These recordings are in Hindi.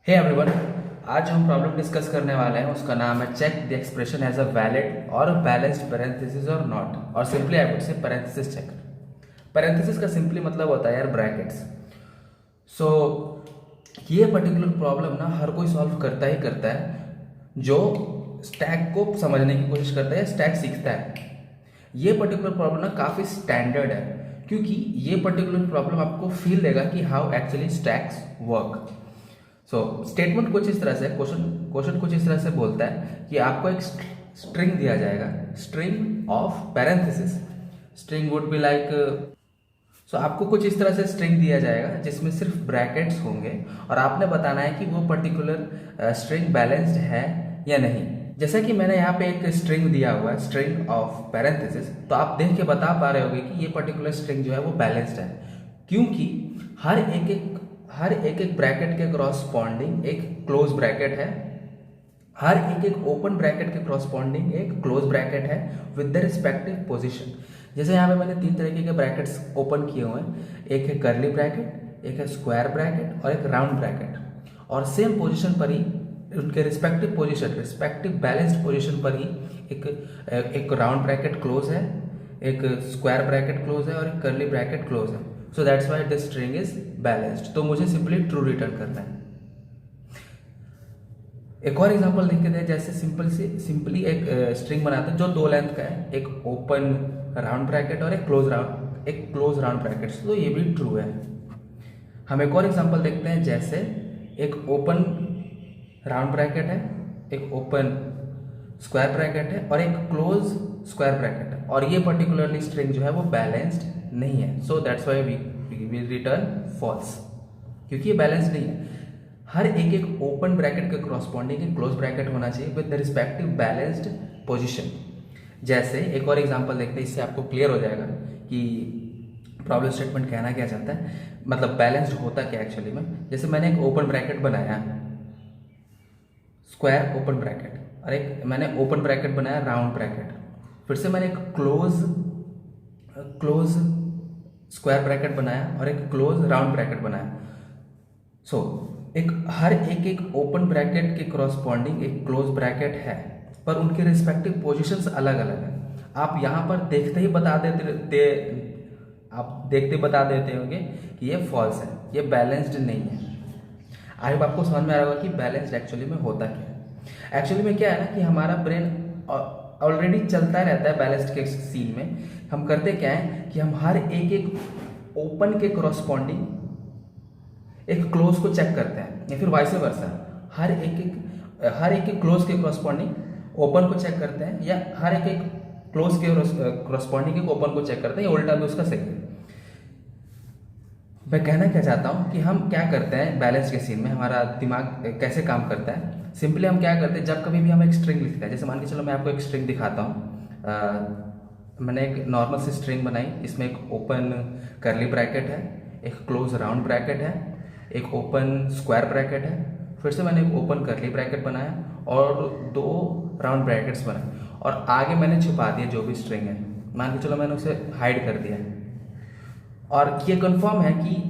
हे एवरीवन, आज जो हम प्रॉब्लम डिस्कस करने वाले हैं उसका नाम है check the expression as a valid और बैलेंस्ड पैरेंथेसिस और नॉट, और simply I would say parenthesis check. Parenthesis का सिंपली मतलब होता है यार ब्रैकेट्स। सो ये पर्टिकुलर प्रॉब्लम ना हर कोई सॉल्व करता ही करता है जो स्टैक को समझने की कोशिश करता है, स्टैक सीखता है। ये पर्टिकुलर प्रॉब्लम ना काफ़ी स्टैंडर्ड है क्योंकि ये पर्टिकुलर प्रॉब्लम आपको फील देगा कि how actually stacks work. So statement कुछ इस तरह से, क्वेश्चन कुछ इस तरह से बोलता है कि आपको एक स्ट्रिंग दिया जाएगा, string of parenthesis. String would be like, so आपको कुछ इस तरह से स्ट्रिंग दिया जाएगा जिसमें सिर्फ ब्रैकेट्स होंगे और आपने बताना है कि वो पर्टिकुलर स्ट्रिंग बैलेंस्ड है या नहीं। जैसा कि मैंने यहाँ पे एक स्ट्रिंग दिया हुआ है, स्ट्रिंग ऑफ पैरेंथेसिस, तो आप देख के बता पा रहे होगे कि ये पर्टिकुलर स्ट्रिंग जो है वो बैलेंस्ड है क्योंकि हर एक ब्रैकेट के क्रॉसपॉन्डिंग एक क्लोज ब्रैकेट है, हर एक ओपन ब्रैकेट के क्रॉसपॉन्डिंग एक क्लोज ब्रैकेट है विद द रिस्पेक्टिव पोजीशन। जैसे यहाँ पे मैंने तीन तरीके के ब्रैकेट्स ओपन किए हुए हैं, एक है कर्ली ब्रैकेट, एक है स्क्वायर ब्रैकेट और एक राउंड ब्रैकेट, और सेम पोजीशन पर ही उनके respective position, respective balanced position पर ही एक राउंड ब्रैकेट क्लोज है, एक स्क्वायर ब्रैकेट क्लोज है और एक कर्ली ब्रैकेट क्लोज है। So that's why this string is balanced. तो मुझे सिंपली ट्रू रिटर्न करना है। एक और एग्जांपल देख के दे, जैसे सिंपली एक स्ट्रिंग बनाते हैं जो दो लेंथ का है, एक ओपन राउंड ब्रैकेट और एक क्लोज राउंड ब्रैकेट। तो ये भी ट्रू है। हम एक और एग्जांपल देखते हैं, जैसे एक ओपन राउंड ब्रैकेट है, एक ओपन स्क्वायर ब्रैकेट है और एक क्लोज स्क्वायर ब्रैकेट है, और ये पर्टिकुलरली स्ट्रिंग जो है वो बैलेंस्ड नहीं है। So that's why we return false, क्योंकि ये बैलेंस्ड नहीं है। हर एक ओपन ब्रैकेट के क्रॉसपॉन्डिंग एक क्लोज ब्रैकेट होना चाहिए with the respective balanced position. जैसे एक और एग्जांपल देखते हैं, इससे आपको क्लियर हो जाएगा कि प्रॉब्लम स्टेटमेंट कहना क्या चाहता है, मतलब बैलेंस्ड होता क्या एक्चुअली में। जैसे मैंने एक ओपन ब्रैकेट बनाया, स्क्वायर ओपन ब्रैकेट, और एक मैंने ओपन ब्रैकेट बनाया राउंड ब्रैकेट, फिर से मैंने एक क्लोज स्क्वायर ब्रैकेट बनाया और एक क्लोज राउंड ब्रैकेट बनाया। सो हर एक ओपन ब्रैकेट के क्रॉसपॉन्डिंग एक क्लोज ब्रैकेट है, पर उनके रिस्पेक्टिव पोजीशंस अलग अलग है। आप यहाँ पर देखते ही बता देते होंगे कि ये फॉल्स है, ये बैलेंस्ड नहीं है। आई होप आपको समझ में आ रहा होगा कि बैलेंस्ड एक्चुअली में होता क्या है। एक्चुअली में क्या है ना कि हमारा ब्रेन ऑलरेडी चलता रहता है बैलेंस्ड के सीन में। हम करते क्या है कि हम हर एक ओपन के क्रॉसपॉन्डिंग एक क्लोज को चेक करते हैं, या फिर वाइस वर्सा, हर एक क्लोज के क्रॉसपॉन्डिंग ओपन को चेक करते हैं, या हर एक क्लोज के क्रॉसपॉन्डिंग एक ओपन को चेक करते हैं, या उल्टा भी उसका सही है। मैं कहना क्या चाहता हूँ कि हम क्या करते हैं बैलेंस के सीन में, हमारा दिमाग कैसे काम करता है। सिंपली हम क्या करते हैं, जब कभी भी हम एक स्ट्रिंग लिखते हैं, जैसे मान के चलो मैं आपको एक स्ट्रिंग दिखाता हूँ। मैंने एक नॉर्मल सी स्ट्रिंग बनाई, इसमें एक ओपन कर्ली ब्रैकेट है, एक क्लोज राउंड ब्रैकेट है, एक ओपन स्क्वायर ब्रैकेट है, फिर से मैंने एक ओपन कर्ली ब्रैकेट बनाया और दो राउंड ब्रैकेट्स बनाए, और आगे मैंने छुपा दिया जो भी स्ट्रिंग है। मान के चलो मैंने उसे हाइड कर दिया, और ये कंफर्म है कि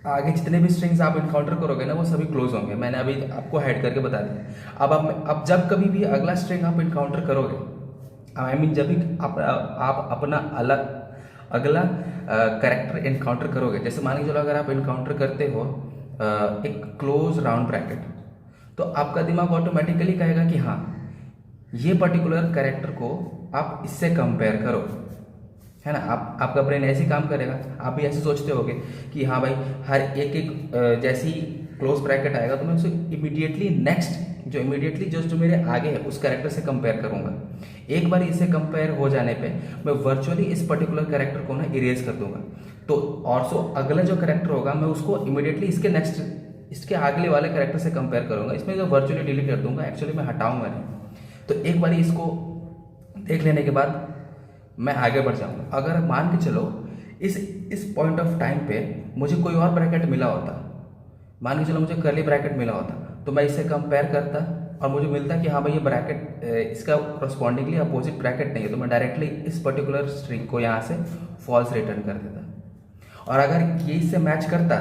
आगे जितने भी स्ट्रिंग्स आप इनकाउंटर करोगे ना वो सभी क्लोज होंगे। मैंने अभी आपको हाइड करके बता दिया। अब जब कभी भी अगला स्ट्रिंग आप इनकाउंटर करोगे, आई मीन जब भी आप अपना अगला कैरेक्टर इनकाउंटर करोगे, जैसे मान के चलो अगर आप इनकाउंटर करते हो एक क्लोज राउंड ब्रैकेट, तो आपका दिमाग ऑटोमेटिकली कहेगा कि हाँ ये पर्टिकुलर कैरेक्टर को आप इससे कंपेयर करो, है ना। आपका ब्रेन ऐसे ही काम करेगा। आप भी ऐसे सोचते होगे कि हाँ भाई हर एक जैसी क्लोज ब्रैकेट आएगा तो मैं उसे इमीडिएटली जो मेरे आगे है उस कैरेक्टर से कंपेयर करूंगा। एक बार इससे कंपेयर हो जाने पे मैं वर्चुअली इस पर्टिकुलर कैरेक्टर को ना इरेज कर दूंगा। तो और अगला जो कैरेक्टर होगा मैं उसको इमीडिएटली इसके अगले वाले कैरेक्टर से कंपेयर करूंगा। इसमें जो वर्चुअली डिलीट कर दूंगा, एक्चुअली मैं हटाऊंगा नहीं। तो एक बार इसको देख लेने के बाद मैं आगे बढ़ जाऊंगा। अगर मान के चलो इस पॉइंट ऑफ टाइम पे मुझे कोई और ब्रैकेट मिला होता, मान के चलो मुझे कर्ली ब्रैकेट मिला होता, तो मैं इससे कंपेयर करता और मुझे मिलता कि हाँ भाई ये ब्रैकेट इसका करस्पॉन्डिंगली अपोजिट ब्रैकेट नहीं है, तो मैं डायरेक्टली इस पर्टिकुलर स्ट्रिंग को यहाँ से फॉल्स रिटर्न कर देता। और अगर ये इससे मैच करता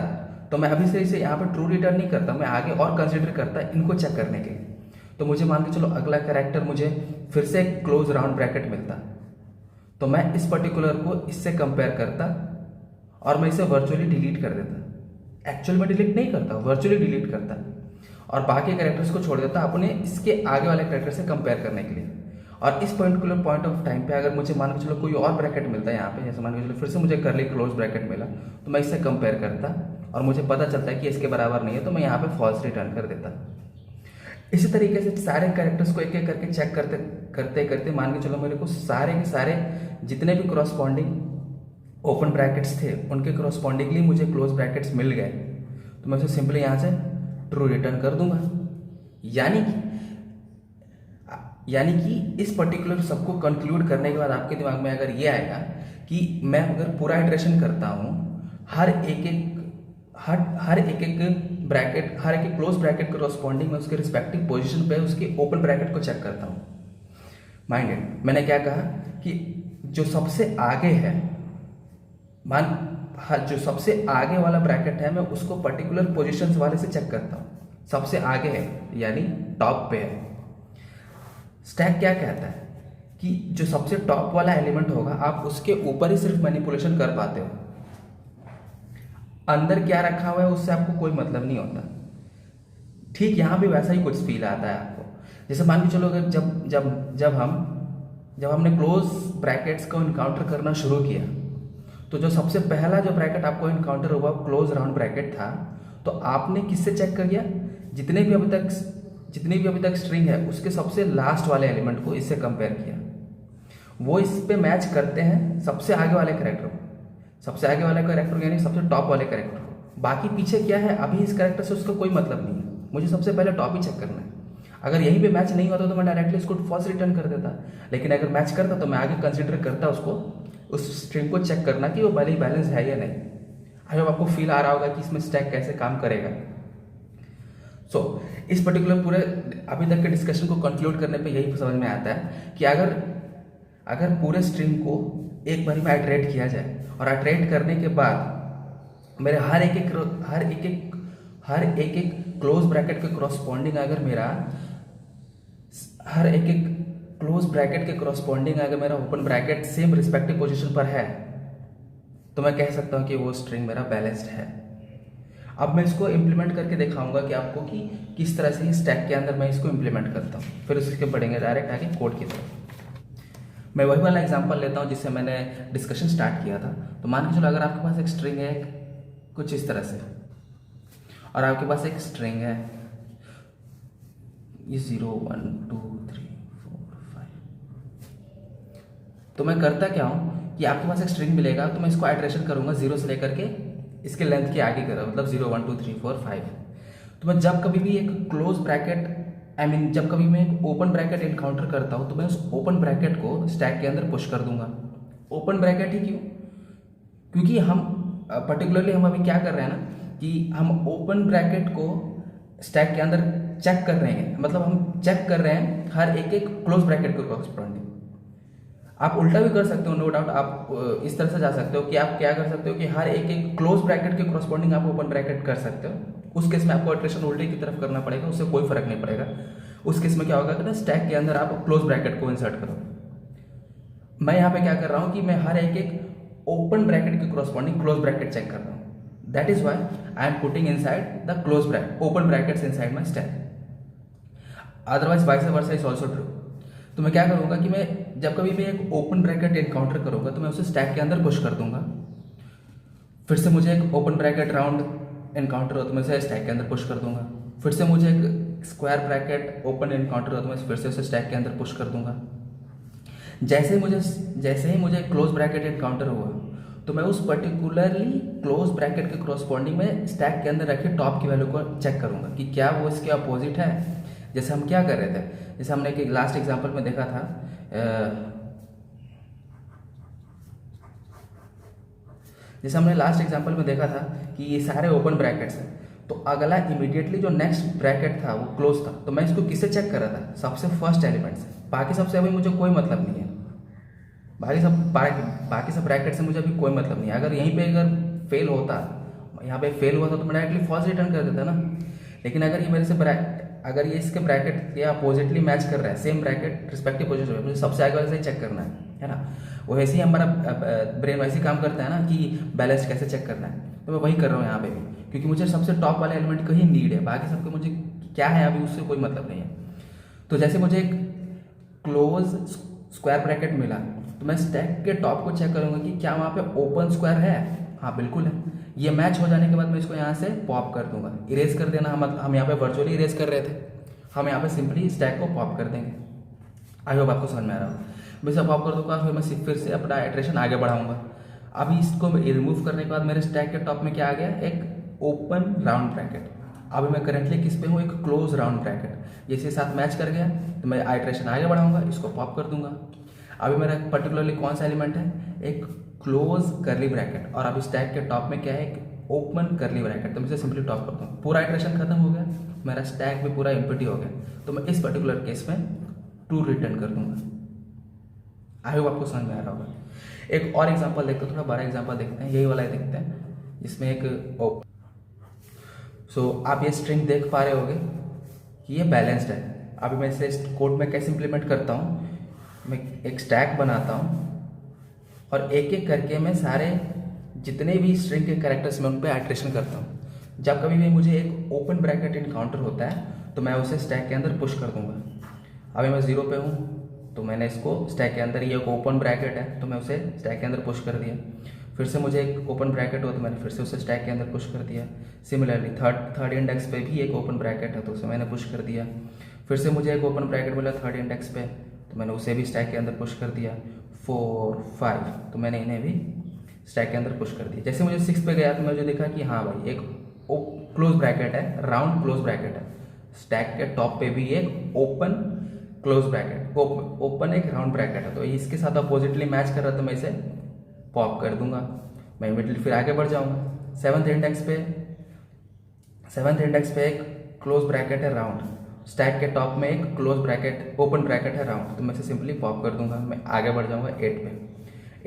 तो मैं अभी से इसे यहाँ पर ट्रू रिटर्न नहीं करता, मैं आगे और कंसिडर करता इनको चेक करने के लिए। तो मुझे मान के चलो अगला कैरेक्टर मुझे फिर से एक क्लोज राउंड ब्रैकेट मिलता, तो मैं इस पर्टिकुलर को इससे कंपेयर करता और मैं इसे वर्चुअली डिलीट कर देता। एक्चुअल में डिलीट नहीं करता, वर्चुअली डिलीट करता और बाकी कैरेक्टर्स को छोड़ देता अपने इसके आगे वाले कैरेक्टर से कंपेयर करने के लिए। और इस पर्टिकुलर पॉइंट ऑफ टाइम पे अगर मुझे मान के चलो कोई और ब्रैकेट मिलता है यहाँ पे, जैसे मान के चलो फिर से मुझे करली क्लोज ब्रैकेट मिला, तो मैं इससे कंपेयर करता और मुझे पता चलता है कि इसके बराबर नहीं है, तो मैं यहाँ पे फॉल्स रिटर्न कर देता। इसी तरीके से सारे कैरेक्टर्स को एक एक करके चेक करते करते करते मान के चलो मेरे को सारे के सारे जितने भी क्रॉसपॉन्डिंग ओपन ब्रैकेट्स थे उनके क्रॉसपॉन्डिंगली मुझे क्लोज ब्रैकेट्स मिल गए, तो मैं उसे सिंपली यहाँ से ट्रू रिटर्न कर दूंगा। यानी कि इस पर्टिकुलर सबको कंक्लूड करने के बाद आपके दिमाग में अगर ये आएगा कि मैं अगर पूरा इटरेशन करता हूँ, हर एक ब्रैकेट, हर एक क्लोज ब्रैकेट करस्पॉन्डिंग में उसके रिस्पेक्टिव पोजीशन पे उसके ओपन ब्रैकेट को चेक करता हूँ। माइंडेड, मैंने क्या कहा कि जो सबसे आगे है, जो सबसे आगे वाला ब्रैकेट है मैं उसको पर्टिकुलर पोजीशंस वाले से चेक करता हूँ। सबसे आगे है यानी टॉप पे है। स्टैक क्या कहता है कि जो सबसे टॉप वाला एलिमेंट होगा आप उसके ऊपर ही सिर्फ मैनिपुलेशन कर पाते हो, अंदर क्या रखा हुआ है उससे आपको कोई मतलब नहीं होता। ठीक यहाँ भी वैसा ही कुछ फील आता है आपको। जैसे मान के चलो अगर जब हमने क्लोज ब्रैकेट्स को इनकाउंटर करना शुरू किया, तो जो सबसे पहला जो ब्रैकेट आपको इनकाउंटर हुआ क्लोज राउंड ब्रैकेट था, तो आपने किससे चेक कर किया, जितने भी अभी तक स्ट्रिंग है उसके सबसे लास्ट वाले एलिमेंट को इससे कंपेयर किया। वो इस पे मैच करते हैं सबसे आगे वाले कैरेक्टर को, सबसे आगे वाले कैरेक्टर यानी सबसे टॉप वाले कैरेक्टर को। बाकी पीछे क्या है अभी इस कैरेक्टर से उसका कोई मतलब नहीं है, मुझे सबसे पहले टॉप ही चेक करना है। अगर यहीं पे मैच नहीं होता तो मैं डायरेक्टली इसको फॉल्स रिटर्न कर देता, लेकिन अगर मैच करता तो मैं आगे कंसिडर करता उसको, उस स्ट्रिंग को चेक करना कि वो भले ही बैलेंस है या नहीं। आई होप आपको फील आ रहा होगा कि इसमें स्टैक कैसे काम करेगा। इस पर्टिकुलर पूरे अभी तक के डिस्कशन को कंक्लूड करने पे यही समझ में आता है कि अगर पूरे स्ट्रिंग को एक बार में आइटरेट किया जाए और आइटरेट करने के बाद मेरे हर एक क्लोज ब्रैकेट के करस्पॉन्डिंग अगर मेरा open bracket same respective position पर है, तो मैं कह सकता हूं कि वो स्ट्रिंग मेरा बैलेंस्ड है। अब मैं इसको इम्प्लीमेंट करके दिखाऊंगा कि आपको कि किस तरह से स्टैक के अंदर मैं इसको इम्प्लीमेंट करता हूँ, फिर उसके बढ़ेंगे डायरेक्ट आगे कोड की तरफ। मैं वही वाला एग्जांपल लेता हूँ जिससे मैंने डिस्कशन स्टार्ट किया था। तो मान के चलो अगर आपके पास एक स्ट्रिंग है कुछ इस तरह से, और आपके पास एक स्ट्रिंग है ये 0 1 2 3 4 5, तो मैं करता क्या हूँ कि आपके पास एक स्ट्रिंग मिलेगा तो मैं इसको आइटरेशन करूंगा 0 से लेकर के इसके लेंथ के आगे करा, मतलब 0 1 2 3 4 5। तो मैं जब कभी भी एक क्लोज ब्रैकेट जब कभी मैं एक ओपन ब्रैकेट इनकाउंटर करता हूं तो मैं उस ओपन ब्रैकेट को स्टैक के अंदर पुश कर दूंगा। ओपन ब्रैकेट ही क्यों? क्योंकि हम पर्टिकुलरली हम अभी क्या कर रहे हैं ना कि हम ओपन ब्रैकेट को स्टैक के अंदर चेक कर रहे हैं, मतलब हम चेक कर रहे हैं हर एक क्लोज ब्रैकेट को करस्पॉन्डिंग। आप उल्टा भी कर सकते हो, नो डाउट। आप इस तरह से जा सकते हो कि आप क्या कर सकते हो कि हर एक क्लोज ब्रैकेट के करस्पॉन्डिंग आप ओपन ब्रैकेट कर सकते हो। उस केस में आपको इटरेशन उल्टे की तरफ करना पड़ेगा, उससे कोई फर्क नहीं पड़ेगा। उस केस में क्या होगा कि ना स्टैक के अंदर आप क्लोज ब्रैकेट को इंसर्ट करो। मैं यहाँ पे क्या कर रहा हूँ कि मैं हर एक ओपन ब्रैकेट के करस्पॉन्डिंग क्लोज ब्रैकेट चेक कर रहा हूँ। That is why I am putting inside the close bracket open brackets inside my stack. Otherwise vice versa is also true. तो मैं क्या करूंगा कि मैं जब कभी मैं एक ओपन ब्रैकेट एनकाउंटर करूंगा तो मैं उसे स्टैक के अंदर पुश कर दूंगा। फिर से मुझे एक ओपन ब्रैकेट राउंड एनकाउंटर हो तो मैं उसे स्टैक के अंदर पुश कर दूंगा। फिर से मुझे एक स्क्वायर ब्रैकेट ओपन एनकाउंटर हो तो मैं फिर से उसे स्टैक के अंदर पुश कर दूंगा। जैसे ही मुझे क्लोज ब्रैकेट एनकाउंटर हुआ तो मैं उस पर्टिकुलरली क्लोज ब्रैकेट के करस्पॉन्डिंग में स्टैक के अंदर रखे टॉप की वैल्यू को चेक करूंगा कि क्या वो इसके अपोजिट है। जैसे हम क्या कर रहे थे, जैसे हमने एक लास्ट एग्जांपल में देखा था, कि ये सारे ओपन ब्रैकेट्स हैं, तो अगला इमीडिएटली जो नेक्स्ट ब्रैकेट था वो क्लोज था, तो मैं इसको किससे चेक कर रहा था? सबसे फर्स्ट एलिमेंट से। बाकी सबसे अभी मुझे कोई मतलब नहीं है, बाकी सब ब्रैकेट से मुझे अभी कोई मतलब नहीं है। अगर यहीं पे अगर फेल होता, यहाँ पे फेल हुआ था तो मैं डायरेक्टली फॉल्स रिटर्न कर देता ना। लेकिन अगर ये मेरे से अगर ये इसके ब्रैकेट के अपोजिटली मैच कर रहा है, सेम ब्रैकेट रिस्पेक्टिव पोजीशन में, मुझे सबसे आगे वाले से चेक करना है ना। वो ऐसे ही हमारा ब्रेन वैसे ही काम करता है ना कि बैलेंस कैसे चेक करना है, तो मैं वही कर रहा हूँ यहाँ पे भी, क्योंकि मुझे सबसे टॉप वाले एलिमेंट का ही नीड है, बाकी सबके मुझे क्या है अभी उससे कोई मतलब नहीं है। तो जैसे मुझे एक क्लोज स्क्वायर ब्रैकेट मिला, तो मैं स्टैक के टॉप को चेक करूंगा कि क्या वहाँ पे ओपन स्क्वायर है। हाँ बिल्कुल है। ये मैच हो जाने के बाद मैं इसको यहाँ से पॉप कर दूंगा, इरेज कर देना। हम यहाँ पे वर्चुअली इरेज कर रहे थे, हम यहाँ पे सिंपली स्टैक को पॉप कर देंगे। आई होप आपको समझ में आ रहा होगा। मैं इसे पॉप कर दूंगा, फिर से अपना इटरेशन आगे बढ़ाऊंगा। अभी इसको रिमूव करने के बाद मेरे स्टैक के टॉप में क्या आ गया, एक ओपन राउंड ब्रैकेट। अभी मैं करेंटली किस पे हूँ, एक क्लोज राउंड ब्रैकेट। ये इसके साथ मैच कर गया तो मैं आइट्रेशन आगे बढ़ाऊंगा, इसको पॉप कर दूंगा। अभी मेरा पर्टिकुलरली कौन सा एलिमेंट है, एक क्लोज कर्ली ब्रैकेट, और अभी स्टैक के टॉप में क्या है, एक ओपन कर्ली ब्रैकेट। तो मैं इसे सिंपली टॉप करता हूँ, पूरा आइट्रेशन खत्म हो गया, मेरा स्टैक भी पूरा एम्प्टी हो गया। तो मैं इस पर्टिकुलर केस में ट्रू रिटर्न कर दूंगा। आई होप आपको समझ में आ रहा होगा। एक और एग्जांपल देखते हैं, थोड़ा बड़ा एग्जांपल देखते हैं, यही वाला देखते हैं जिसमें एक आप ये स्ट्रिंग देख पा रहे होगे कि ये बैलेंस्ड है। अभी मैं इसे कोड में कैसे इंप्लीमेंट करता हूँ, मैं एक स्टैक बनाता हूँ और एक एक करके मैं सारे जितने भी स्ट्रिंग के कैरेक्टर्स में उन पर आइट्रेशन करता हूँ। जब कभी भी मुझे एक ओपन ब्रैकेट इनकाउंटर होता है तो मैं उसे स्टैक के अंदर पुश कर दूंगा। अभी मैं 0 पे हूँ तो मैंने इसको स्टैक के अंदर, ये एक ओपन ब्रैकेट है तो मैं उसे स्टैक के अंदर पुश कर दिया। फिर से मुझे एक ओपन ब्रैकेट हो तो मैंने फिर से उसे स्टैक के अंदर पुश कर दिया। सिमिलरली थर्ड इंडेक्स पे भी एक ओपन ब्रैकेट है तो उसे मैंने पुश कर दिया। फिर से मुझे एक ओपन ब्रैकेट मिला थर्ड इंडेक्स पे तो मैंने उसे भी स्टैक के अंदर पुश कर दिया। 4, 5 तो मैंने इन्हें भी स्टैक के अंदर पुश कर दिया। जैसे मुझे 6 पे गया तो मुझे देखा कि हाँ भाई एक क्लोज ब्रैकेट है, राउंड क्लोज ब्रैकेट है। स्टैक के टॉप पे भी एक ओपन क्लोज ब्रैकेट, ओपन एक राउंड ब्रैकेट है, तो इसके साथ अपोजिटली मैच कर रहा तो मैं इसे पॉप कर दूंगा। मैं इमीडिएटली फिर आगे बढ़ जाऊंगा। सेवन्थ इंडेक्स पे एक क्लोज ब्रैकेट है राउंड, स्टैक के टॉप में एक क्लोज ब्रैकेट ओपन ब्रैकेट है राउंड, तो मैं इसे सिंपली पॉप कर दूंगा। मैं आगे बढ़ जाऊंगा 8 पे।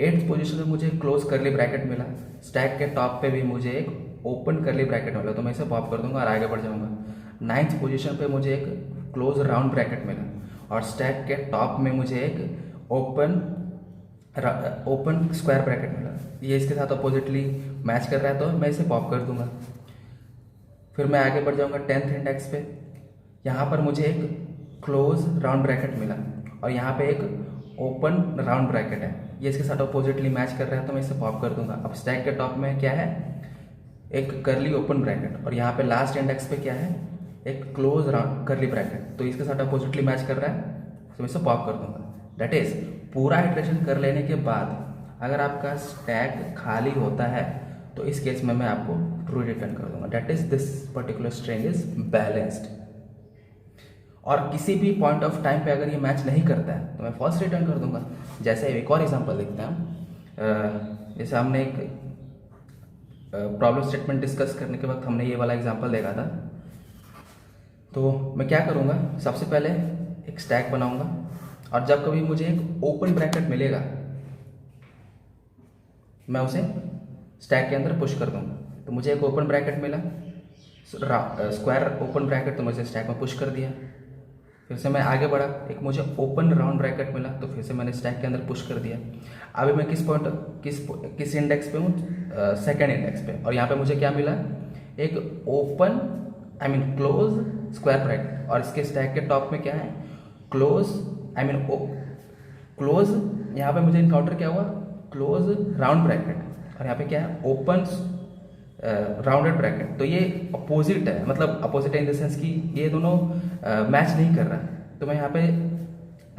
8th पोजीशन में मुझे क्लोज करली ब्रैकेट मिला, स्टैक के टॉप पे भी मुझे एक ओपन करली ब्रैकेट मिला तो मैं इसे पॉप कर दूंगा और आगे बढ़ जाऊंगा। 9th पोजीशन पे मुझे एक क्लोज राउंड ब्रैकेट मिला और स्टैक के टॉप में मुझे एक ओपन स्क्वायर ब्रैकेट मिला। ये इसके साथ अपोजिटली मैच कर रहा है तो मैं इसे पॉप कर दूंगा। फिर मैं आगे बढ़ जाऊंगा 10th इंडेक्स पे। यहाँ पर मुझे एक क्लोज राउंड ब्रैकेट मिला और यहाँ पे एक ओपन राउंड ब्रैकेट है, ये इसके साथ अपोजिटली मैच कर रहा है तो मैं इसे पॉप कर दूंगा। अब स्टैक के टॉप में क्या है, एक करली ओपन ब्रैकेट, और यहाँ पे लास्ट इंडेक्स पे क्या है, एक क्लोज राउंड करली ब्रैकेट, तो इसके साथ अपोजिटली मैच कर रहा है तो मैं इसे पॉप कर दूंगा। दैट इज पूरा इटरेशन कर लेने के बाद अगर आपका स्टैक खाली होता है तो इस केस में मैं आपको ट्रू रिटर्न कर दूंगा। That is this particular string is balanced. और किसी भी पॉइंट ऑफ टाइम पे अगर ये मैच नहीं करता है तो मैं फॉल्स रिटर्न कर दूंगा। जैसे एक और एग्जांपल देखते हैं। जैसे हमने एक प्रॉब्लम स्टेटमेंट डिस्कस करने के वक्त हमने ये वाला एग्जांपल देखा था। तो मैं क्या करूँगा, सबसे पहले एक स्टैक बनाऊंगा और जब कभी मुझे एक ओपन ब्रैकेट मिलेगा मैं उसे स्टैक के अंदर पुश कर दूंगा। तो मुझे एक ओपन ब्रैकेट मिला, स्क्वायर ओपन ब्रैकेट, तो मुझे स्टैक में पुश कर दिया। फिर से मैं आगे बढ़ा, एक मुझे ओपन राउंड ब्रैकेट मिला तो फिर से मैंने स्टैक के अंदर पुश कर दिया। अभी मैं किस इंडेक्स पे हूँ, सेकेंड इंडेक्स पे, और यहाँ पे मुझे क्या मिला, एक ओपन क्लोज स्क्वायर ब्रैकेट, और इसके स्टैक के टॉप में क्या है, क्लोज यहाँ पे मुझे इनकाउंटर क्या हुआ, क्लोज राउंड ब्रैकेट, और यहाँ पे क्या है, ओपन राउंडेड ब्रैकेट। तो ये अपोजिट है, मतलब अपोजिट है इन द सेंस कि ये दोनों मैच नहीं कर रहा। तो मैं यहाँ पे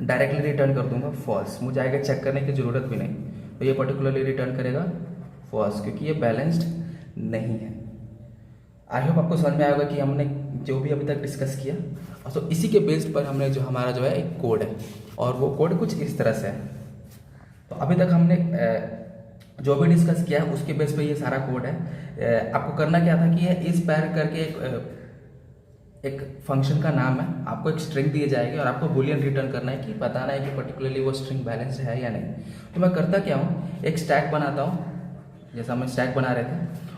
डायरेक्टली रिटर्न कर दूंगा फॉल्स, मुझे आगे चेक करने की ज़रूरत भी नहीं, तो ये पर्टिकुलरली रिटर्न करेगा फॉल्स क्योंकि ये बैलेंस्ड नहीं है। आई होप आपको समझ में आएगा कि हमने जो भी अभी तक डिस्कस किया, और तो इसी के बेस्ड पर हमने जो हमारा जो है एक कोड है, और वो कोड कुछ इस तरह से है। तो अभी तक हमने जो भी डिस्कस किया उसके बेस पे ये सारा कोड है। आपको करना क्या था कि ये इस पैर करके एक फंक्शन का नाम है, आपको एक स्ट्रिंग दी जाएगी और आपको बुलियन रिटर्न करना है कि बताना है कि पर्टिकुलरली वो स्ट्रिंग बैलेंस्ड है या नहीं। तो मैं करता क्या हूँ, एक स्टैक बनाता हूँ, जैसा हम स्टैक बना रहे थे,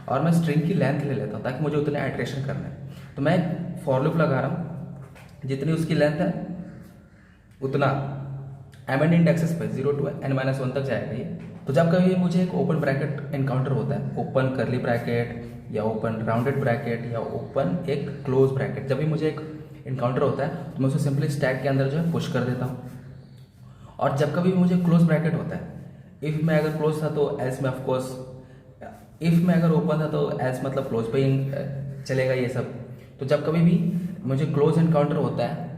और मैं स्ट्रिंग की लेंथ ले लेता हूँ ताकि मुझे उतने आइट्रेशन करने हैं। तो मैं फॉर लूप लगा रहा हूँ, जितनी उसकी लेंथ है उतना एम एन इंडेक्सेस पे 0 to n-1 तक जाएगा ये। तो जब कभी मुझे एक ओपन ब्रैकेट इनकाउंटर होता है, ओपन करली ब्रैकेट या ओपन राउंडेड ब्रैकेट या ओपन एक क्लोज ब्रैकेट, जब भी मुझे एक इनकाउंटर होता है तो मैं उसे सिंपली स्टैक के अंदर जो है पुश कर देता हूँ। और जब कभी मुझे क्लोज ब्रैकेट होता है, इफ़ में अगर क्लोज था तो एल्स में ऑफकोर्स, इफ़ में अगर ओपन था तो एल्स मतलब क्लोज पे ही चलेगा ये सब। तो जब कभी भी मुझे क्लोज इनकाउंटर होता है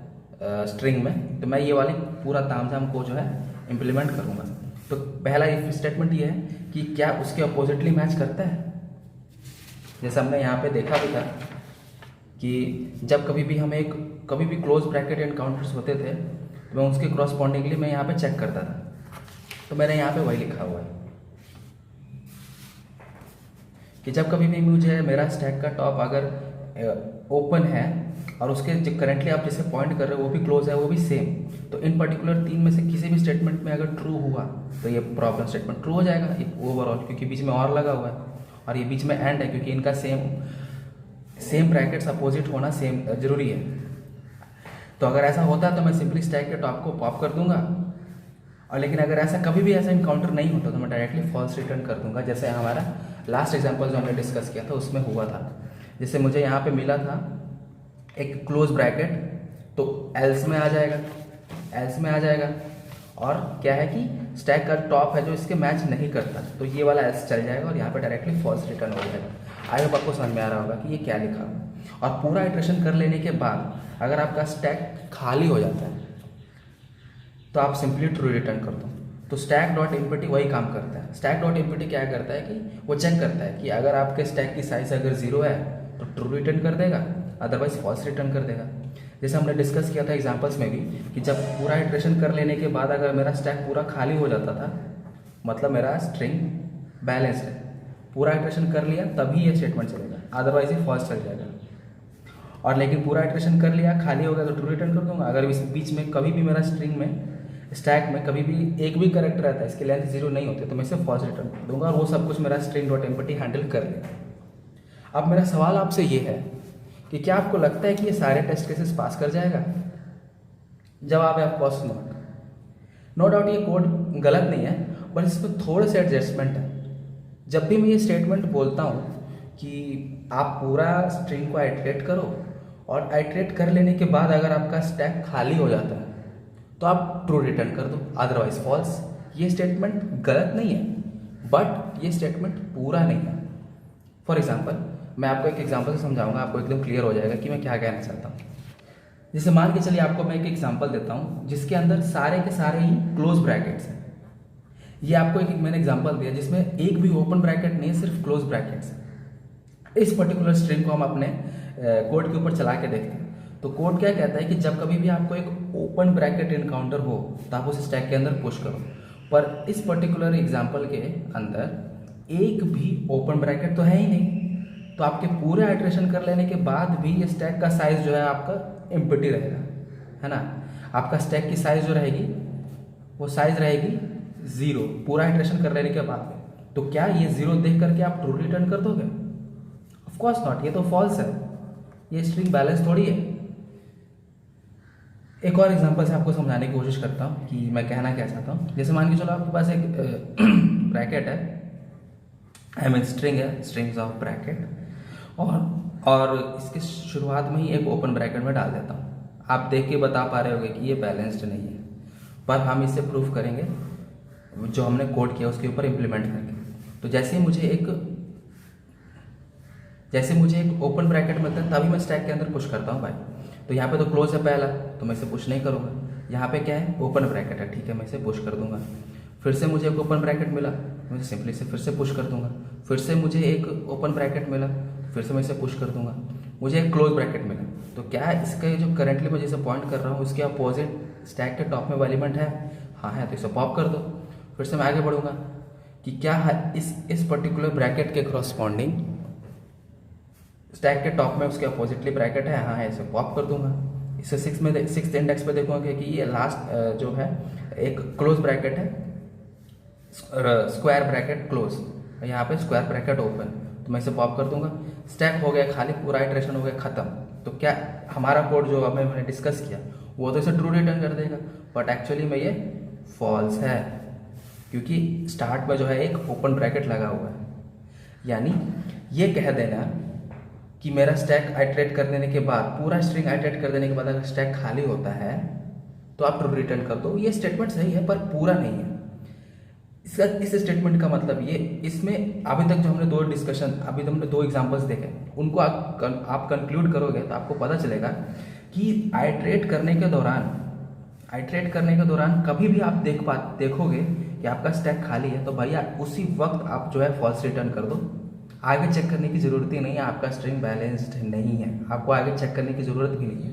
स्ट्रिंग में, तो मैं ये वाली पूरा तामझाम को जो है इम्प्लीमेंट करूँगा। तो पहला इफ स्टेटमेंट ये है कि क्या उसके अपोजिटली मैच करता है। जैसे हमने यहाँ पे देखा भी था कि जब कभी भी हमें कभी भी क्लोज ब्रैकेट एनकाउंटर्स होते थे तो मैं उसके क्रॉसपॉन्डिंगली मैं यहाँ पे चेक करता था। तो मैंने यहाँ पे वही लिखा हुआ है कि जब कभी भी मुझे मेरा स्टैक का टॉप अगर ओपन है और उसके जो करंटली आप जिसे पॉइंट कर रहे हो वो भी क्लोज है, वो भी सेम, तो इन पर्टिकुलर तीन में से किसी भी स्टेटमेंट में अगर ट्रू हुआ तो ये प्रॉब्लम स्टेटमेंट ट्रू हो जाएगा ओवरऑल, क्योंकि बीच में और लगा हुआ है और ये बीच में एंड है, क्योंकि इनका सेम ब्रैकेट्स अपोजिट होना सेम जरूरी है। तो अगर ऐसा होता है तो मैं सिंपली स्टैक के टॉप को पॉप कर दूंगा, और लेकिन अगर ऐसा कभी भी ऐसा इनकाउंटर नहीं होता तो मैं डायरेक्टली फॉल्स रिटर्न कर दूंगा, जैसे हमारा लास्ट एग्जांपल जो हमने डिस्कस किया था उसमें हुआ था। जैसे मुझे यहाँ पे मिला था एक क्लोज ब्रैकेट, तो एल्स में आ जाएगा, एल्स में आ जाएगा, और क्या है कि स्टैक का टॉप है जो इसके मैच नहीं करता, तो ये वाला एल्स चल जाएगा और यहाँ पे डायरेक्टली फॉल्स रिटर्न हो जाएगा। आई होप आपको समझ में आ रहा होगा कि ये क्या लिखा है। और पूरा इटरेशन कर लेने के बाद अगर आपका स्टैक खाली हो जाता है तो आप सिंपली ट्रू रिटर्न कर दो। तो स्टैक डॉट एम्प्टी वही काम करता है। स्टैक डॉट एम्प्टी क्या करता है कि वो चेक करता है कि अगर आपके स्टैक की साइज अगर 0 है तो ट्रू रिटर्न कर देगा, अदरवाइज फॉल्स रिटर्न कर देगा। जैसे हमने डिस्कस किया था एग्जांपल्स में भी कि जब पूरा इटरेशन कर लेने के बाद अगर मेरा स्टैक पूरा खाली हो जाता था, मतलब मेरा स्ट्रिंग बैलेंस है, पूरा इटरेशन कर लिया तभी ये स्टेटमेंट चलेगा, अदरवाइज ये फॉल्स चल जाएगा। और लेकिन पूरा इटरेशन कर लिया, खाली हो गया तो ट्रू रिटर्न कर दूंगा। अगर इस बीच में कभी भी मेरा स्ट्रिंग में स्टैक में कभी भी एक भी करेक्टर रहता है, इसकी लेंथ 0 नहीं होती, तो मैं इसे फॉल्स रिटर्न कर दूंगा और वो सब कुछ मेरा स्ट्रिंग डॉट एम्प्टी हैंडल कर लेगा। अब मेरा सवाल आपसे ये है कि क्या आपको लगता है कि ये सारे टेस्ट केसेस पास कर जाएगा? जवाब है ऑफकोर्स नॉट। नो डाउट ये कोड गलत नहीं है, बट इसमें थोड़े से एडजस्टमेंट है। जब भी मैं ये स्टेटमेंट बोलता हूँ कि आप पूरा स्ट्रिंग को आइट्रेट करो और आइट्रेट कर लेने के बाद अगर आपका स्टैक खाली हो जाता है तो आप ट्रू रिटर्न कर दो, अदरवाइज फॉल्स। ये स्टेटमेंट गलत नहीं है, बट ये स्टेटमेंट पूरा नहीं है। फॉर एग्जाम्पल मैं आपको एक एग्जाम्पल से समझाऊंगा, आपको एकदम क्लियर हो जाएगा कि मैं क्या कहना चाहता हूँ। जैसे मान के चलिए आपको मैं एक एग्जाम्पल देता हूँ जिसके अंदर सारे के सारे ही क्लोज ब्रैकेट्स हैं। ये आपको एक मैंने एग्जाम्पल दिया जिसमें एक भी ओपन ब्रैकेट नहीं है, सिर्फ क्लोज ब्रैकेट्स है। इस पर्टिकुलर स्ट्रिंग को हम अपने कोड के ऊपर चला के देखते हैं। तो कोड क्या कहता है कि जब कभी भी आपको एक ओपन ब्रैकेट इनकाउंटर हो तो आप उसे स्टैक के अंदर पुश करो, पर इस पर्टिकुलर एग्जाम्पल के अंदर एक भी ओपन ब्रैकेट तो है ही नहीं, तो आपके पूरे आइट्रेशन कर लेने के बाद भी ये स्टैक का साइज जो है आपका एम्प्टी रहेगा, है ना। आपका स्टैक की साइज जो रहेगी वो साइज रहेगी 0 पूरा आइट्रेशन कर लेने के बाद। तो क्या ये 0 देख करके आप ट्रू रिटर्न कर दोगे? ऑफ कोर्स नॉट, ये तो फॉल्स है, ये स्ट्रिंग बैलेंस थोड़ी है। एक और एग्जांपल से आपको समझाने की कोशिश करता हूँ कि मैं कहना क्या चाहता हूँ। जैसे मान के चलो आपके पास एक ब्रैकेट है, आई मीन स्ट्रिंग है, स्ट्रिंग्स ऑफ ब्रैकेट, और इसके शुरुआत में ही एक ओपन ब्रैकेट में डाल देता हूँ। आप देख के बता पा रहे होगे कि ये बैलेंस्ड नहीं है, पर हम इसे प्रूफ करेंगे जो हमने कोड किया उसके ऊपर इम्प्लीमेंट करके। तो जैसे मुझे एक ओपन ब्रैकेट मिलता है तभी मैं स्टैक के अंदर पुश करता हूँ भाई। तो यहाँ पे तो क्लोज है पहला, तो मैं इसे पुश नहीं करूँगा। यहाँ पे क्या है, ओपन ब्रैकेट है, ठीक है, मैं इसे पुश कर दूंगा। फिर से मुझे एक ओपन ब्रैकेट मिला, मैं सिंपली से फिर से पुश कर दूंगा। फिर से मुझे एक ओपन ब्रैकेट मिला, फिर से मैं इसे पुश कर दूंगा। मुझे एक क्लोज ब्रैकेट मिला, तो क्या इसका जो करंटली मैं जिसे पॉइंट कर रहा हूँ उसके अपोजिट स्टैक के टॉप में वाली एलिमेंट है? हाँ है, तो इसे पॉप कर दो। फिर से मैं आगे बढ़ूंगा कि क्या है इस पर्टिकुलर ब्रैकेट के करस्पॉन्डिंग स्टैक के टॉप में उसके अपोजिटली ब्रैकेट है? हाँ है, इसे पॉप कर दूंगा। इसे सिक्स इंडेक्स पे देखोगे कि ये लास्ट जो है एक क्लोज ब्रैकेट है, स्क्वायर ब्रैकेट क्लोज, यहाँ पे स्क्वायर ब्रैकेट ओपन, तो मैं इसे पॉप कर दूंगा, स्टैक हो गया खाली, पूरा इटरेशन हो गया खत्म। तो क्या हमारा कोड जो हमें मैंने डिस्कस किया वो तो इसे ट्रू रिटर्न कर देगा, बट एक्चुअली में ये फॉल्स है, क्योंकि स्टार्ट में जो है एक ओपन ब्रैकेट लगा हुआ है। यानी ये कह देना कि मेरा स्टैक आइटरेट कर देने के बाद, पूरा स्ट्रिंग आइटरेट कर देने के बाद अगर स्टैक खाली होता है तो आप ट्रू रिटर्न कर दो, ये स्टेटमेंट सही है पर पूरा नहीं है। इसका इस स्टेटमेंट का मतलब ये, इसमें अभी तक जो हमने अभी तो हमने 2 एग्जांपल्स देखे, उनको आप कंक्लूड करोगे तो आपको पता चलेगा कि आइटरेट करने के दौरान कभी भी आप देखोगे कि आपका स्टैक खाली है, तो भैया उसी वक्त आप जो है फॉल्स रिटर्न कर दो। आगे चेक करने की ज़रूरत ही नहीं है, आपका स्ट्रिंग बैलेंस्ड नहीं है, आपको आगे चेक करने की ज़रूरत भी नहीं है।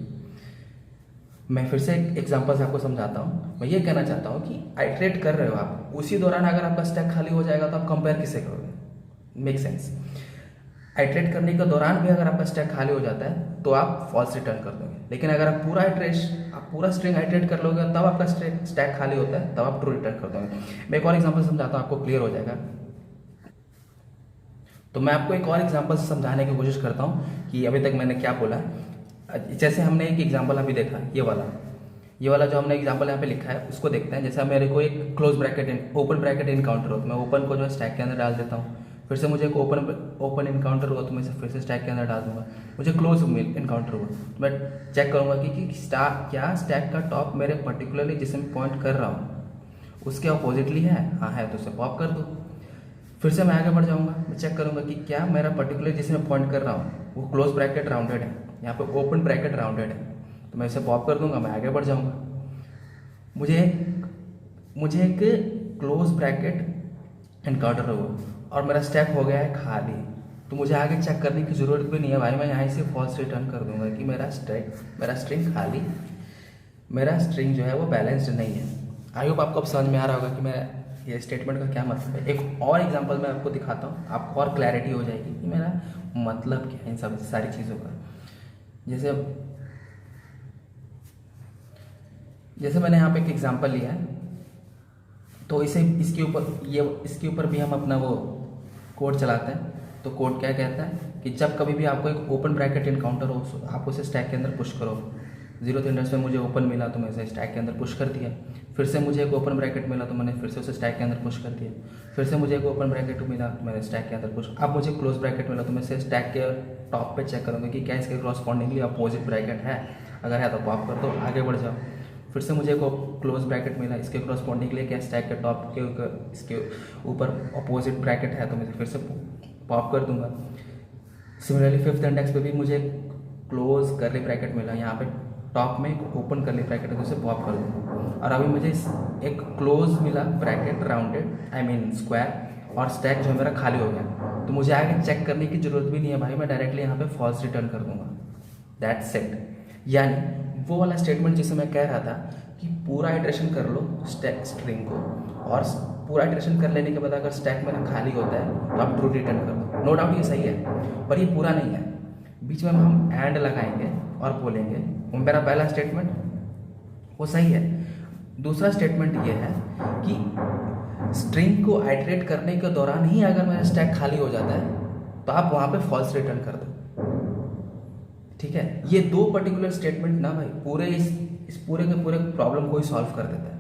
मैं फिर से एक एग्जांपल से आपको समझाता हूँ। मैं ये कहना चाहता हूँ कि आइटरेट कर रहे हो आप, उसी दौरान अगर आपका स्टैक खाली हो जाएगा तो आप कंपेयर किससे करोगे? Make sense. आइटरेट करने के दौरान भी अगर आपका स्टैक खाली हो जाता है तो आप फॉल्स रिटर्न कर दोगे, लेकिन अगर आप पूरा स्ट्रिंग आइटरेट कर लोगे तब आपका स्टैक खाली होता है, तब आप ट्रू रिटर्न कर दोगे। मैं एक और एग्जांपल समझाता हूँ, आपको क्लियर हो जाएगा। तो मैं आपको एक और एग्जांपल से समझाने की कोशिश करता हूँ कि अभी तक मैंने क्या बोला। जैसे हमने एक एग्जांपल अभी देखा, ये वाला जो हमने एग्जांपल यहाँ पे लिखा है उसको देखते हैं। जैसे मेरे को एक ओपन ब्रैकेट इनकाउंटर हो, तो मैं ओपन को जो है स्टैक के अंदर डाल देता हूँ। फिर से मुझे एक ओपन इनकाउंटर हुआ तो मैं इसे फिर से स्टैक के अंदर डाल दूंगा। मुझे क्लोज इनकाउंटर हुआ तो मैं चेक करूँगा कि क्या स्टैक का टॉप मेरे पर्टिकुलरली जिसे मैं पॉइंट कर रहा हूँ उसके अपोजिटली है, हाँ है, तो उसे पॉप कर दो। फिर से मैं आगे बढ़ जाऊँगा, मैं चेक करूँगा कि क्या मेरा पर्टिकुलर जिसे मैं पॉइंट कर रहा हूँ वो क्लोज ब्रैकेट राउंडेड है, यहाँ पे ओपन ब्रैकेट राउंडेड है, तो मैं इसे पॉप कर दूंगा, मैं आगे बढ़ जाऊँगा। मुझे एक क्लोज ब्रैकेट इनकाउंटर हुआ और मेरा स्टैक हो गया है खाली, तो मुझे आगे चेक करने की ज़रूरत भी नहीं है भाई, मैं यहाँ से फॉल्स रिटर्न कर दूंगा कि मेरा स्ट्रिंग खाली, मेरा स्ट्रिंग जो है वो बैलेंस्ड नहीं है। आई होप आपको अब समझ में आ रहा होगा कि मेरा ये स्टेटमेंट का क्या मतलब है। एक और एग्जांपल मैं आपको दिखाता हूँ, आपको और क्लैरिटी हो जाएगी कि मेरा मतलब क्या है इन सब सारी चीज़ों का। जैसे मैंने यहाँ पे एक एग्जांपल लिया है, तो इसके ऊपर भी हम अपना वो कोड चलाते हैं। तो कोड क्या कहता है कि जब कभी भी आपको एक ओपन ब्रैकेट इनकाउंटर हो, आप उसे स्टैक के अंदर पुश करो। 0th इंडेक्स में मुझे ओपन मिला तो मैं इसे स्टैक के अंदर पुश कर दिया। फिर से मुझे एक ओपन ब्रैकेट मिला तो मैंने फिर से उसे स्टैक के अंदर पुश कर दिया। फिर से मुझे एक ओपन ब्रैकेट मिला तो मैंने स्टैक के अंदर पुश। अब मुझे क्लोज ब्रैकेट मिला तो मैं इसे स्टैक के टॉप पे चेक करूँगा कि क्या इसके क्रॉसपॉन्डिंगली अपोजिट ब्रैकेट है, अगर है तो पॉप कर दो, आगे बढ़ जाओ। फिर से मुझे एक क्लोज ब्रैकेट मिला, इसके क्रॉसपॉन्डिंगली क्या स्टैक के टॉप के इसके ऊपर अपोजिट ब्रैकेट है, तो मैं फिर से पॉप कर दूंगा। सिमिलरली 5th इंडेक्स पे भी मुझे क्लोज करली ब्रैकेट मिला, यहाँ पे टॉप में एक ओपन करली ब्रैकेट है तो उसे पॉप कर दूंगा। और अभी मुझे एक क्लोज मिला ब्रैकेट राउंडेड स्क्वायर, और स्टैक जो है मेरा खाली हो गया, तो मुझे आगे चेक करने की जरूरत भी नहीं है भाई, मैं डायरेक्टली यहाँ पे फॉल्स रिटर्न कर दूंगा। That's it. यानी वो वाला स्टेटमेंट जिसे मैं कह रहा था कि पूरा इटरेशन कर लो स्ट्रिंग को, और पूरा इटरेशन कर लेने के बाद अगर स्टैक मेरा खाली होता है तो आप ट्रू रिटर्न कर दो। नो डाउट ये सही है, पर ये पूरा नहीं है। बीच में हम एंड लगाएंगे और बोलेंगे मेरा पहला स्टेटमेंट वो सही है। दूसरा स्टेटमेंट ये है कि स्ट्रिंग को आइटरेट करने के दौरान ही अगर मेरा स्टैक खाली हो जाता है तो आप वहाँ पे फॉल्स रिटर्न कर दो। ठीक है, ये 2 पर्टिकुलर स्टेटमेंट ना भाई पूरे इस पूरे के पूरे प्रॉब्लम को ही सॉल्व कर देता है।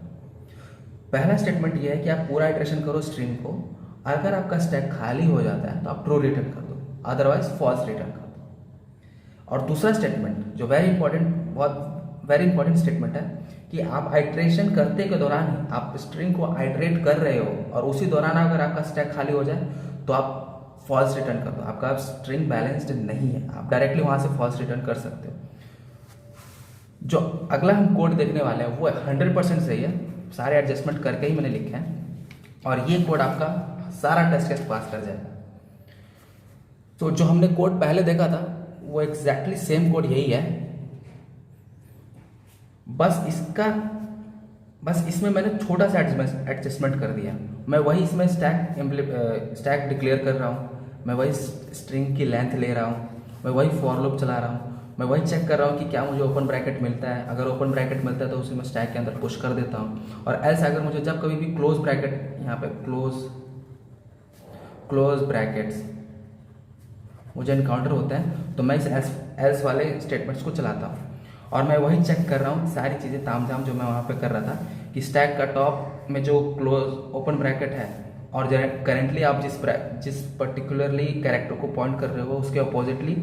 पहला स्टेटमेंट ये है कि आप पूरा इटरेशन करो स्ट्रिंग को, अगर आपका स्टैक खाली हो जाता है तो आप ट्रू रिटर्न कर दो, अदरवाइज फॉल्स रिटर्न कर दो। और दूसरा स्टेटमेंट जो बहुत वेरी इंपॉर्टेंट स्टेटमेंट है कि आप आइट्रेशन करते के दौरान ही आप स्ट्रिंग को आइट्रेट कर रहे हो और उसी दौरान अगर आपका स्टैक खाली हो जाए तो आप फॉल्स रिटर्न कर दो, आपका स्ट्रिंग बैलेंस्ड नहीं है, आप डायरेक्टली वहां से फॉल्स रिटर्न कर सकते हो। जो अगला हम कोड देखने वाले हैं वो 100% सही है, सारे एडजस्टमेंट करके ही मैंने लिखे हैं, और ये कोड आपका सारा टेस्ट केस पास कर जाएगा। तो जो हमने कोड पहले देखा था वो एग्जैक्टली सेम कोड यही है, बस इसमें मैंने छोटा सा एडजस्टमेंट कर दिया। मैं वही इसमें स्टैक डिक्लेयर कर रहा हूँ, मैं वही स्ट्रिंग की लेंथ ले रहा हूँ, मैं वही फॉर लूप चला रहा हूँ, मैं वही चेक कर रहा हूँ कि क्या मुझे ओपन ब्रैकेट मिलता है। अगर ओपन ब्रैकेट मिलता है तो उसे मैं स्टैक के अंदर पुश कर देता हूँ, और ऐसा अगर मुझे जब कभी भी क्लोज ब्रैकेट, यहाँ पे क्लोज ब्रैकेट्स वो जो इनकाउंटर होता है, तो मैं इस एल्स वाले स्टेटमेंट्स को चलाता हूँ और मैं वही चेक कर रहा हूँ सारी चीज़ें तामझाम जो मैं वहाँ पे कर रहा था कि स्टैक का टॉप में जो क्लोज ओपन ब्रैकेट है और करेंटली आप जिस पर्टिकुलरली कैरेक्टर को पॉइंट कर रहे हो उसके अपोजिटली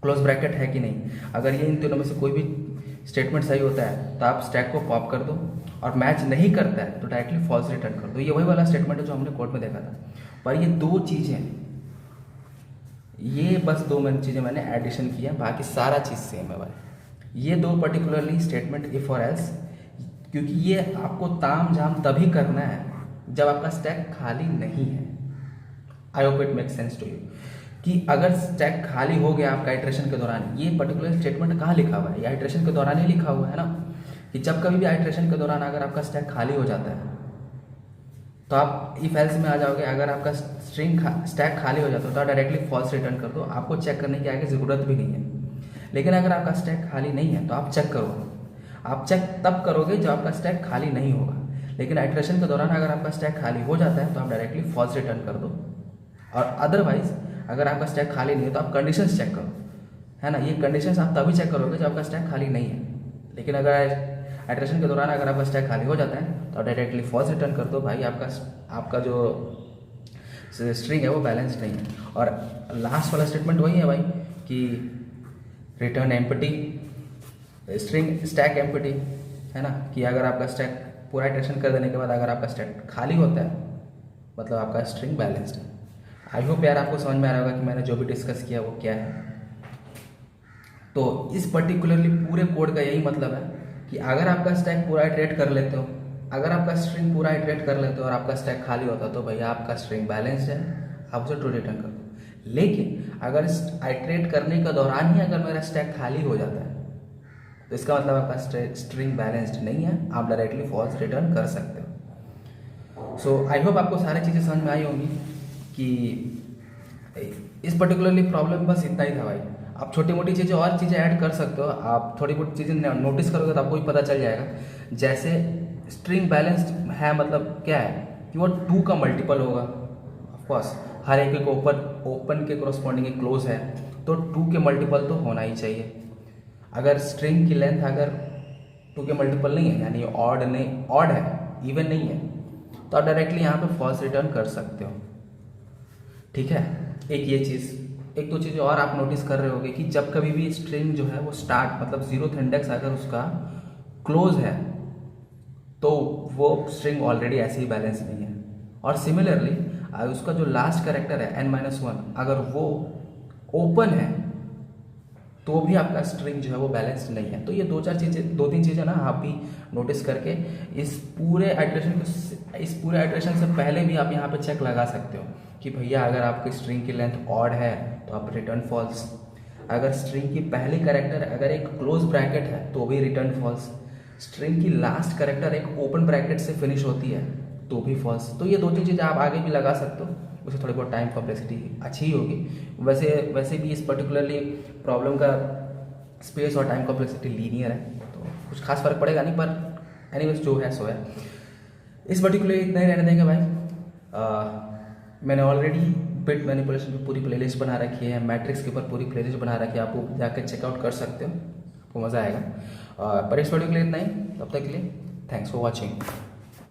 क्लोज ब्रैकेट है कि नहीं। अगर ये इन तीनों में से कोई भी स्टेटमेंट सही होता है तो आप स्टैक को पॉप कर दो, और मैच नहीं करता है तो डायरेक्टली फॉल्स रिटर्न कर दो। ये वही वाला स्टेटमेंट है जो हमने कोड में देखा था। पर ये दो चीज़ें, ये बस दो चीज़ें मैंने एडिशन किया, बाकी सारा चीज़ सेम है भाई। ये दो पर्टिकुलरली स्टेटमेंट इफ और एल्स, क्योंकि ये आपको ताम झाम तभी करना है जब आपका स्टैक खाली नहीं है। I hope it make sense to you कि अगर स्टैक खाली हो गया आपका आइट्रेशन के दौरान, ये पर्टिकुलर स्टेटमेंट कहाँ लिखा हुआ है, ये आइट्रेशन के दौरान ही लिखा हुआ है ना, कि जब कभी भी आइट्रेशन के दौरान अगर आपका स्टैक खाली हो जाता है तो आप इफ एल्स में आ जाओगे। अगर आपका स्टैक खाली हो जाता है तो आप डायरेक्टली फॉल्स रिटर्न कर दो, आपको चेक करने की आगे ज़रूरत भी नहीं है। लेकिन अगर आपका स्टैक खाली नहीं है तो आप चेक करोगे, आप चेक तब करोगे जब आपका स्टैक खाली नहीं होगा। लेकिन आइट्रेशन के दौरान अगर आपका स्टैक खाली हो जाता है तो आप डायरेक्टली फॉल्स रिटर्न कर दो। और अदरवाइज अगर आपका स्टैक खाली नहीं है तो आप कंडीशंस चेक करो, है ना। ये कंडीशंस आप तभी चेक करोगे जब आपका स्टैक खाली नहीं है। लेकिन अगर आइट्रेशन के दौरान अगर आपका स्टैक खाली हो जाता है तो आप डायरेक्टली फॉल्स रिटर्न कर दो, भाई आपका जो स्ट्रिंग है वो बैलेंस्ड नहीं है। और लास्ट वाला स्टेटमेंट वही है भाई कि return empty, string stack empty, है ना, कि अगर आपका स्टैक पूरा इटरेशन कर देने के बाद अगर आपका स्टैक खाली होता है मतलब आपका स्ट्रिंग बैलेंस्ड है। आई होप यार आपको समझ में आ रहा होगा कि मैंने जो भी डिस्कस किया वो क्या है। तो इस पर्टिकुलरली पूरे कोड का यही मतलब है कि अगर आपका स्टैक पूरा इटरेट कर लेते हो, अगर आपका स्ट्रिंग पूरा इटरेट कर लेते हो और आपका स्टैक खाली होता तो भैया आपका स्ट्रिंग बैलेंस्ड है, आप उसे ट्रू रिटर्न कर दो। लेकिन अगर आइट्रेट करने के दौरान ही अगर मेरा स्टैक खाली हो जाता है तो इसका मतलब आपका स्ट्रिंग बैलेंस्ड नहीं है, आप डायरेक्टली फॉल्स रिटर्न कर सकते हो। सो आई होप आपको सारी चीज़ें समझ में आई होंगी कि इस पर्टिकुलरली प्रॉब्लम बस इतना ही था भाई। आप छोटी मोटी चीज़ें और चीज़ें ऐड कर सकते हो, आप थोड़ी बहुत चीज़ें नोटिस करोगे तो आपको भी पता चल जाएगा। जैसे स्ट्रिंग बैलेंस्ड है मतलब क्या है कि वो 2 का मल्टीपल होगा। ऑफकोर्स हर एक ओपन के कोरस्पॉन्डिंग एक क्लोज है तो 2 के मल्टीपल तो होना ही चाहिए। अगर स्ट्रिंग की लेंथ अगर 2 के मल्टीपल नहीं है यानी ऑड है, इवन नहीं है, तो आप डायरेक्टली यहाँ पे फॉल्स रिटर्न कर सकते हो। ठीक है, एक ये चीज़, एक दो चीज़ें और आप नोटिस कर रहे होगे कि जब कभी भी स्ट्रिंग जो है वो स्टार्ट मतलब 0th इंडेक्स अगर उसका क्लोज है तो वो स्ट्रिंग ऑलरेडी ऐसे ही बैलेंस नहीं है। और सिमिलरली उसका जो लास्ट कैरेक्टर है n-1 अगर वो ओपन है तो भी आपका स्ट्रिंग जो है वो बैलेंस्ड नहीं है। तो ये दो तीन चीज़ें ना आप भी नोटिस करके इस पूरे आइट्रेशन से पहले भी आप यहाँ पे चेक लगा सकते हो कि भैया अगर आपकी स्ट्रिंग की लेंथ ऑड है तो आप रिटर्न फॉल्स, अगर स्ट्रिंग की पहली कैरेक्टर अगर एक क्लोज ब्रैकेट है तो भी रिटर्न फॉल्स, स्ट्रिंग की लास्ट कैरेक्टर एक ओपन ब्रैकेट से फिनिश होती है तो भी फॉल्स। तो ये दो तीन चीज़ें आप आगे भी लगा सकते हो, उसे थोड़ी बहुत टाइम कॉम्प्लेक्सिटी अच्छी ही होगी। वैसे भी इस पर्टिकुलरली प्रॉब्लम का स्पेस और टाइम कॉम्प्लेक्सिटी लीनियर है तो कुछ खास फर्क पड़ेगा नहीं, पर एनीवेज जो है सो है। इस पर्टिकुलरली इतना ही रहने देंगे भाई। मैंने ऑलरेडी बिट मैनिपुलेशन की पूरी प्लेलिस्ट बना रखी है, मैट्रिक्स के ऊपर पूरी प्लेलिस्ट बना रखी है, आपको जाकर चेकआउट कर सकते हो, आपको मज़ा आएगा। पर इस वीडियो के लिए इतना ही, तब तक के लिए थैंक्स फॉर वॉचिंग।